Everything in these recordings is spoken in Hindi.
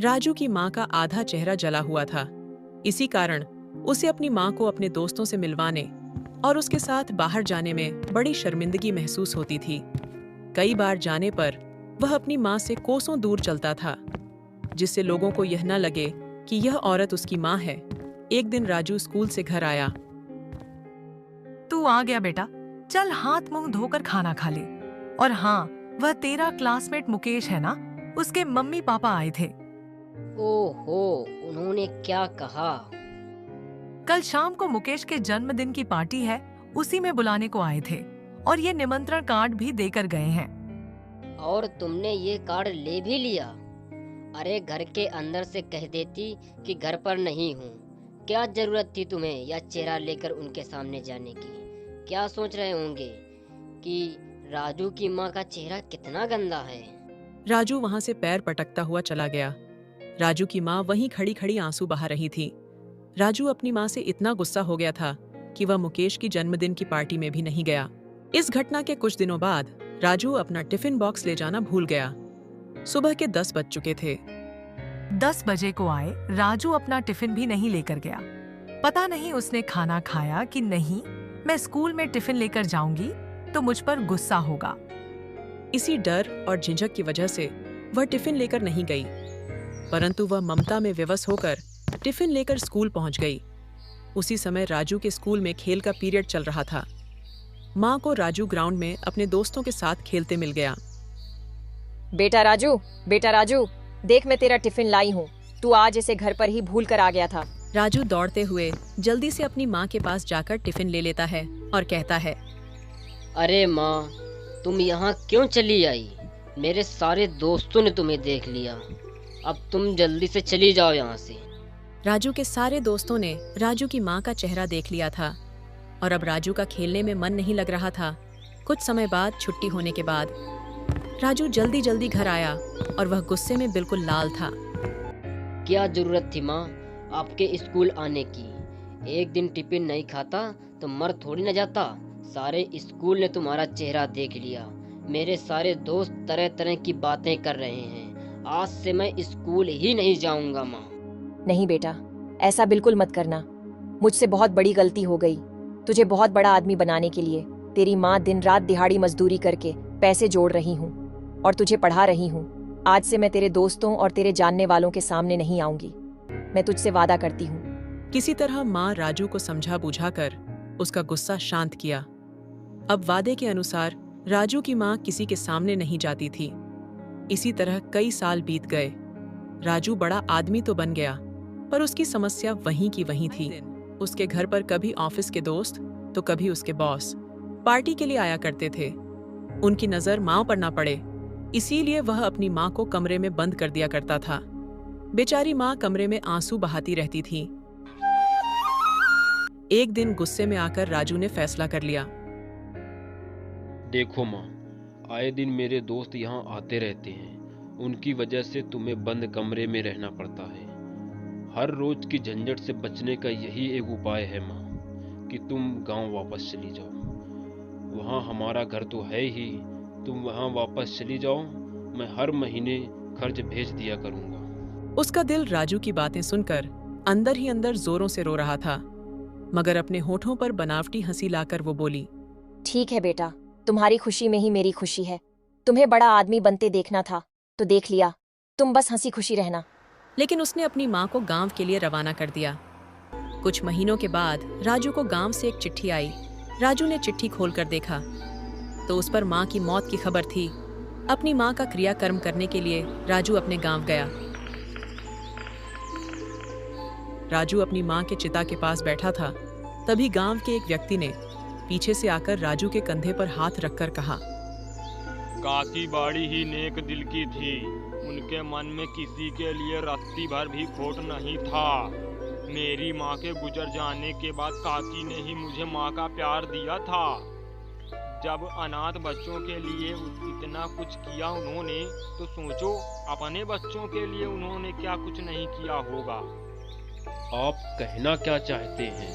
राजू की माँ का आधा चेहरा जला हुआ था। इसी कारण उसे अपनी माँ को अपने दोस्तों से मिलवाने और उसके साथ बाहर जाने में बड़ी शर्मिंदगी महसूस होती थी। कई बार जाने पर वह अपनी माँ से कोसों दूर चलता था, जिससे लोगों को यह न लगे कि यह औरत उसकी माँ है। एक दिन राजू स्कूल से घर आया। तू आ गया बेटा, चल हाथ मुंह धोकर खाना खा ले। और हाँ, वह तेरा क्लासमेट मुकेश है ना, उसके मम्मी पापा आए थे। ओहो, उन्होंने क्या कहा? कल शाम को मुकेश के जन्मदिन की पार्टी है, उसी में बुलाने को आए थे और ये निमंत्रण कार्ड भी देकर गए हैं। और तुमने ये कार्ड ले भी लिया? अरे घर के अंदर से कह देती कि घर पर नहीं हूँ। क्या जरूरत थी तुम्हें यह चेहरा लेकर उनके सामने जाने की? क्या सोच रहे होंगे कि राजू की माँ का चेहरा कितना गंदा है। राजू वहां से पैर पटकता हुआ चला गया। राजू की माँ वहीं खड़ी खड़ी आंसू बहा रही थी। राजू अपनी माँ से इतना गुस्सा हो गया था कि वह मुकेश की जन्मदिन की पार्टी में भी नहीं गया। इस घटना के कुछ दिनों बाद राजू अपना टिफिन बॉक्स ले जाना भूल गया। सुबह के 10 बज चुके थे। 10 बजे को आए, राजू अपना टिफिन भी नहीं लेकर गया। पता नहीं उसने खाना खाया कि नहीं। मैं स्कूल में टिफिन लेकर जाऊंगी तो मुझ पर गुस्सा होगा। इसी डर और झिझक की वजह से वह टिफिन लेकर नहीं गई, परंतु वह ममता में विवश होकर टिफिन लेकर स्कूल पहुंच गई। उसी समय राजू के स्कूल में खेल का पीरियड चल रहा था। माँ को राजू ग्राउंड में अपने दोस्तों के साथ खेलते मिल गया। बेटा राजू, देख मैं तेरा टिफिन लाई हूँ। तू आज इसे घर पर ही भूल कर आ गया था। राजू दौड़ते हुए जल्दी से अपनी माँ के पास जाकर टिफिन ले लेता है और कहता है, अरे माँ, तुम यहाँ क्यों चली आई? मेरे सारे दोस्तों ने तुम्हें देख लिया। अब तुम जल्दी से चली जाओ यहाँ से। राजू के सारे दोस्तों ने राजू की माँ का चेहरा देख लिया था और अब राजू का खेलने में मन नहीं लग रहा था। कुछ समय बाद छुट्टी होने के बाद राजू जल्दी जल्दी घर आया और वह गुस्से में बिल्कुल लाल था। क्या जरूरत थी माँ आपके स्कूल आने की? एक दिन टिफिन नहीं खाता तो मर थोड़ी न जाता। सारे स्कूल ने तुम्हारा चेहरा देख लिया। मेरे सारे दोस्त तरह तरह की बातें कर रहे हैं। आज से मैं स्कूल ही नहीं जाऊंगा माँ। नहीं बेटा, ऐसा बिल्कुल मत करना। मुझसे बहुत बड़ी गलती हो गई। तुझे बहुत बड़ा आदमी बनाने के लिए तेरी माँ दिन रात दिहाड़ी मजदूरी करके पैसे जोड़ रही हूँ और तुझे पढ़ा रही हूँ। आज से मैं तेरे दोस्तों और तेरे जानने वालों के सामने नहीं आऊंगी। मैं तुझसे वादा करती हूँ। किसी तरह माँ राजू को समझा बुझाकर उसका गुस्सा शांत किया। अब वादे के अनुसार राजू की माँ किसी के सामने नहीं जाती थी। इसी तरह कई साल बीत गए। राजू बड़ा आदमी तो बन गया, पर उसकी समस्या वहीं की वहीं थी। उसके घर पर कभी ऑफिस के दोस्त तो कभी उसके बॉस पार्टी के लिए आया करते थे। उनकी नजर माँ पर ना पड़े, इसीलिए वह अपनी माँ को कमरे में बंद कर दिया करता था। बेचारी माँ कमरे में आंसू बहाती रहती थी। एक दिन गुस्से में आकर राजू ने फैसला कर लिया। देखो माँ, आए दिन मेरे दोस्त यहाँ आते रहते हैं। उनकी वजह से तुम्हें बंद कमरे में रहना पड़ता है। हर रोज की झंझट से बचने का यही एक उपाय है माँ, कि तुम गांव वापस चली जाओ। वहाँ हमारा घर तो है ही, तुम वहाँ वापस चली जाओ। मैं हर महीने खर्च भेज दिया करूँगा। उसका दिल राजू की बातें सुनकर अंदर ही अंदर जोरों से रो रहा था, मगर अपने होठों पर बनावटी हंसी लाकर वो बोली, ठीक है बेटा, तुम्हारी खुशी में ही मेरी खुशी है। तुम्हें बड़ा आदमी बनते देखना था तो देख लिया। तुम बस हंसी खुशी रहना। लेकिन उसने अपनी माँ को गांव के लिए रवाना कर दिया। कुछ महीनों के बाद राजू को गांव से एक चिट्ठी आई। राजू ने चिट्ठी खोलकर देखा तो उस पर माँ की मौत की खबर थी। अपनी माँ का क्रियाकर्म करने के लिए राजू अपने गांव गया। राजू अपनी माँ के चिता के पास बैठा था, तभी गांव के एक व्यक्ति ने पीछे से आकर राजू के कंधे पर हाथ रखकर कहा, काकी बाड़ी ही नेक दिल की थी। उनके मन में किसी के लिए रत्ती भर भी खोट नहीं था। मेरी माँ के गुजर जाने के बाद काकी ने ही मुझे माँ का प्यार दिया था। जब अनाथ बच्चों के लिए इतना कुछ किया उन्होंने, तो सोचो अपने बच्चों के लिए उन्होंने क्या कुछ नहीं किया होगा। आप कहना क्या चाहते हैं?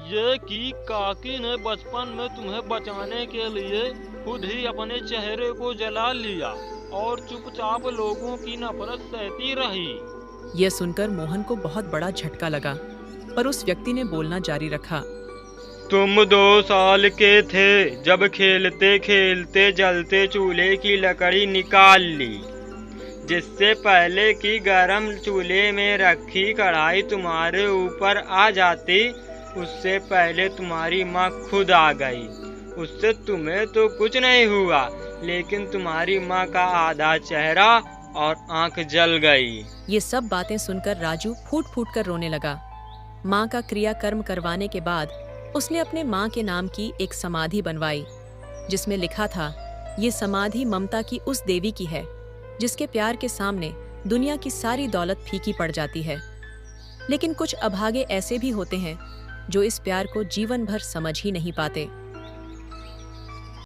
ये कि काकी ने बचपन में तुम्हें बचाने के लिए खुद ही अपने चेहरे को जला लिया। और चुपचाप लोगों की नफरत सहती रही। यह सुनकर मोहन को बहुत बड़ा झटका लगा, पर उस व्यक्ति ने बोलना जारी रखा। तुम 2 साल के थे जब खेलते खेलते जलते चूल्हे की लकड़ी निकाल ली, जिससे पहले की गरम चूल्हे में रखी कढ़ाई तुम्हारे ऊपर आ जाती, उससे पहले तुम्हारी माँ खुद आ गई। उससे तुम्हें तो कुछ नहीं हुआ, लेकिन तुम्हारी माँ का आधा चेहरा और आंख जल गई। ये सब बातें सुनकर राजू फूट फूट कर रोने लगा। माँ का क्रियाकर्म करवाने के बाद उसने अपने माँ के नाम की एक समाधि बनवाई, जिसमें लिखा था, ये समाधि ममता की उस देवी की है जिसके प्यार के सामने दुनिया की सारी दौलत फीकी पड़ जाती है। लेकिन कुछ अभागे ऐसे भी होते हैं जो इस प्यार को जीवन भर समझ ही नहीं पाते।